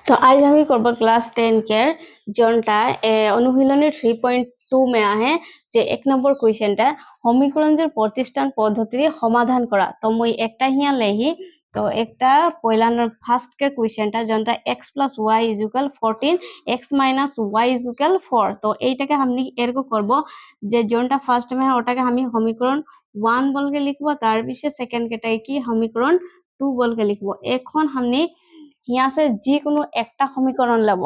तो आज हम ही করব ক্লাস 10 কের জনটা অনুশীলনী 3.2 में आहे যে এক নম্বর কোয়েশ্চেনটা সমীকরণের প্রতিষ্ঠান পদ্ধতি সমাধান করা তো মই একটা হিয়া লেহি তো একটা পয়লা ফার্স্ট কের কোয়েশ্চেনটা জনটা x + y = 14 x - y = 4 তো এইটাকে আমি এরকম করব যে জনটা ফার্স্ট में है ওটাকে আমি সমীকরণ 1 বলকে লিখব তার পিছে সেকেন্ড কেটাকে কি সমীকরণ 2 বলকে লিখব এখন আমি यहाँ से যিকোনো একটা সমীকরণ লব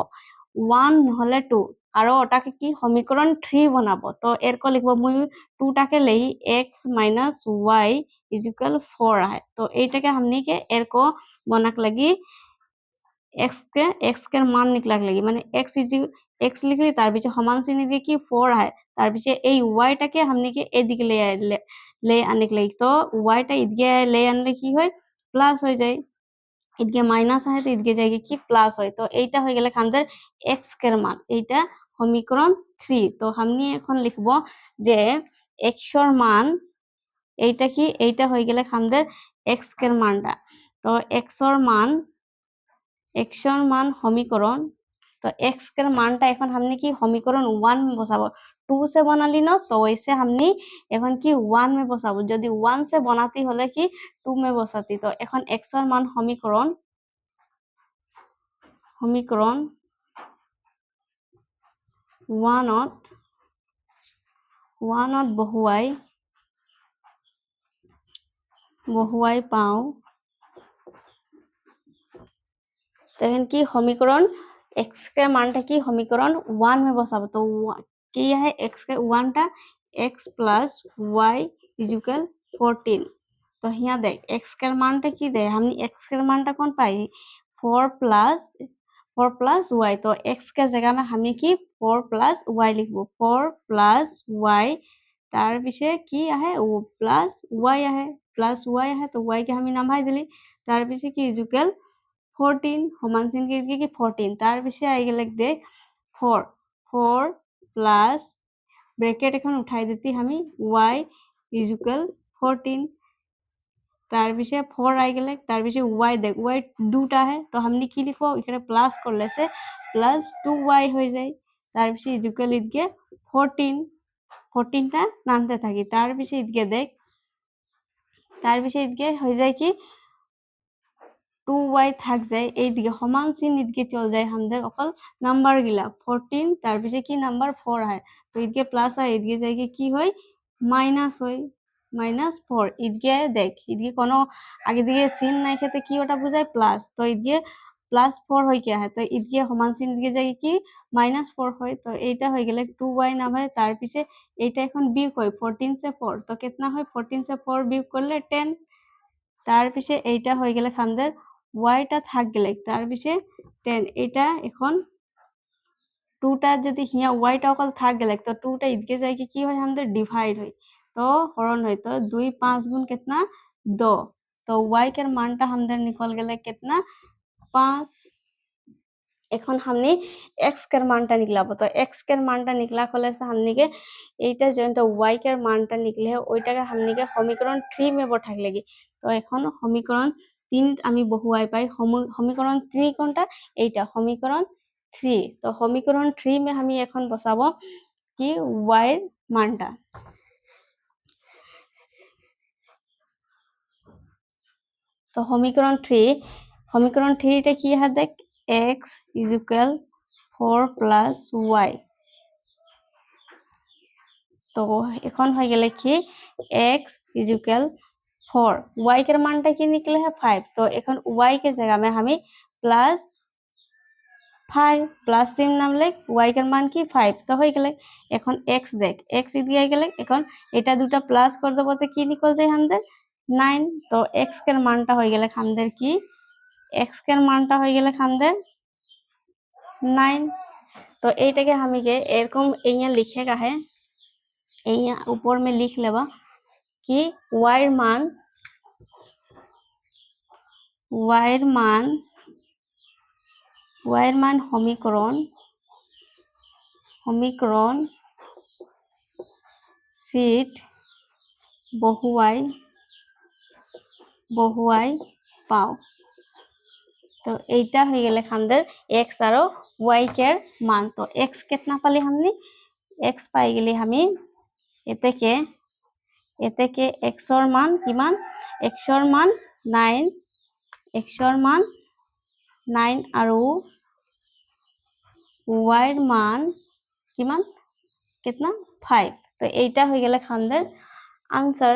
1 নহলে 2 আৰু ওটাকে কি সমীকরণ 3 বনাব তো এরকম লিখব মই 2 টাকে লই x - y = 4 আহে তো এইটাকে हमनी के এরকম বনাক লাগি x के মান নিকলাক লাগি মানে x লিখলি তার পিছে সমান চিহ্ন দিয়ে কি 4 আহে তার পিছে এই y টাকে हमनी के এদিকে ले আনিক লাগি তো y টা এদিকে ले আনলে কি হয় প্লাস হয়ে যায় এদিকে মাইনাস আছে তো এদিকে যাইগে কি প্লাস হয় তো এইটা হয়ে গেলে আমাদের x এর মান এইটা সমীকরণ 3 তো আমি এখন লিখব যে x এর মান এইটা কি এইটা হয়ে গেলে আমাদের x এর মানটা তো x এর মান সমীকরণ तो x এর মানটা এখন हमने কি সমীকরণ 1 में বসাবো 2 से बनाली ना तो वैसे हमने এখন কি 1 में বসাবো যদি 1 से बनाती হলে কি 2 में বসাती তো এখন x এর মান সমীকরণ 1 বহুৱাই পাও तहन की समीकरण x के मानटा की समीकरण 1 में बसाबो तो की है x के 1 टा x + y = 14 तो यहाँ देख x के मानटा की दे हमनी x के मानटा कौन पाई 4 + y तो x के जगह में हमनी की 4 + y लिखबो 4 + y तार पिछे की आहे वो +y आहे तो y के हमें नाम भाई दिली तार पिछे की इजुकल 14 সমান চিহ্ন কি 14 তার পিছে আই গেলে দেখ 4 প্লাস ব্র্যাকেট এখন উঠাই দিতি আমি y = 14 তার পিছে 4 আই গেলে তার পিছে y দেখ y দুটা है তো हमनी কি লিখবো এখানে প্লাস করলে সে +2y হয়ে যায় তার পিছে ইকুয়াল ইদকে 14 টা নামতে থাকি তার পিছে ইদকে দেখ তার পিছে ইদকে হয়ে যায় কি 2y থাক যায় এইদিকে সমান চিহ্ন ইদিকে চল যায় আমাদের অকল নাম্বার গিলা 14 তার পিছে কি নাম্বার 4 হয় তো ইদিকে প্লাস হয় ইদিকে যাইগে কি হয় মাইনাস হয় -4 ইদিকে দেখ ইদিকে কোনো আগে দিকে চিহ্ন নাই খেতে কি ওটা বুঝায় প্লাস তো ইদিকে +4 হয় কি হয় তো ইদিকে সমান চিহ্ন দিকে যাইগে কি -4 হয় তো এইটা হয়ে গেলে 2y নাম হয় তার পিছে এইটা এখন বিয়োগ হয় 14 से 4 তো कितना হয় 14 से 4 বিয়োগ করলে 10 তার পিছে এইটা হয়ে গেলে আমাদের y টা থাক গেলে তার পিছে 10 এটা এখন 2 টা যদি হিয়া y টা অকল থাক গেলে তো 2 টা ইদিকে যায় কি হয় আমাদের ডিভাইড হয় তো হরণ হয় তো 2 5 गुण कितना 2 तो y के मानটা আমাদের निकल গেলে कितना 5 এখন हमने x के मानটা निकलाबो तो x के मानটা निकला হলে से हमनी के এইটা যেটা y के मानটা निकले है ওইটাকে हमनी के समीकरण 3 में বঠাক লাগি তো এখন সমীকরণ 3 আমি বহুয়াই পাই সমীকরণ 3 কোনটা এইটা সমীকরণ 3 তো সমীকরণ 3 में আমি এখন বসাবো কি y এর মানটা তো সমীকরণ 3 টা কি হয় দেখ x = 4 + y তো এখন হয়ে গেলে কি x = 4 y के मानটা কি निकले है 5 तो এখন y के जगह में हमें +5 প্লাস চিহ্ন নামলে y के মান কি 5 তো হয়ে গেলে এখন x দেখ x দিয়ে গেলে এখন এটা দুটো প্লাস করে দেব তো কি নিকল যায় আমাদের 9 তো x के মানটা হয়ে গেলে আমাদের কি x के মানটা হয়ে গেলে আমাদের 9 तो এইটাকে আমি के এরকম এইয়া লিখেগা है এইয়া ऊपर में लिख लेबा कि y এর মান সমীকরণ শীট বহুয়াই পাও তো এইটা হয়ে গেলে আমাদের x আর y কের মান। তো x कितना পালি हमने x পাই গেলি আমি এতে x এর মান কিমান x এর মান 9 x এর মান 9 আৰু y এর মান কিমান कितना 5। তো এইটা হয়ে গেলে আমাদের आंसर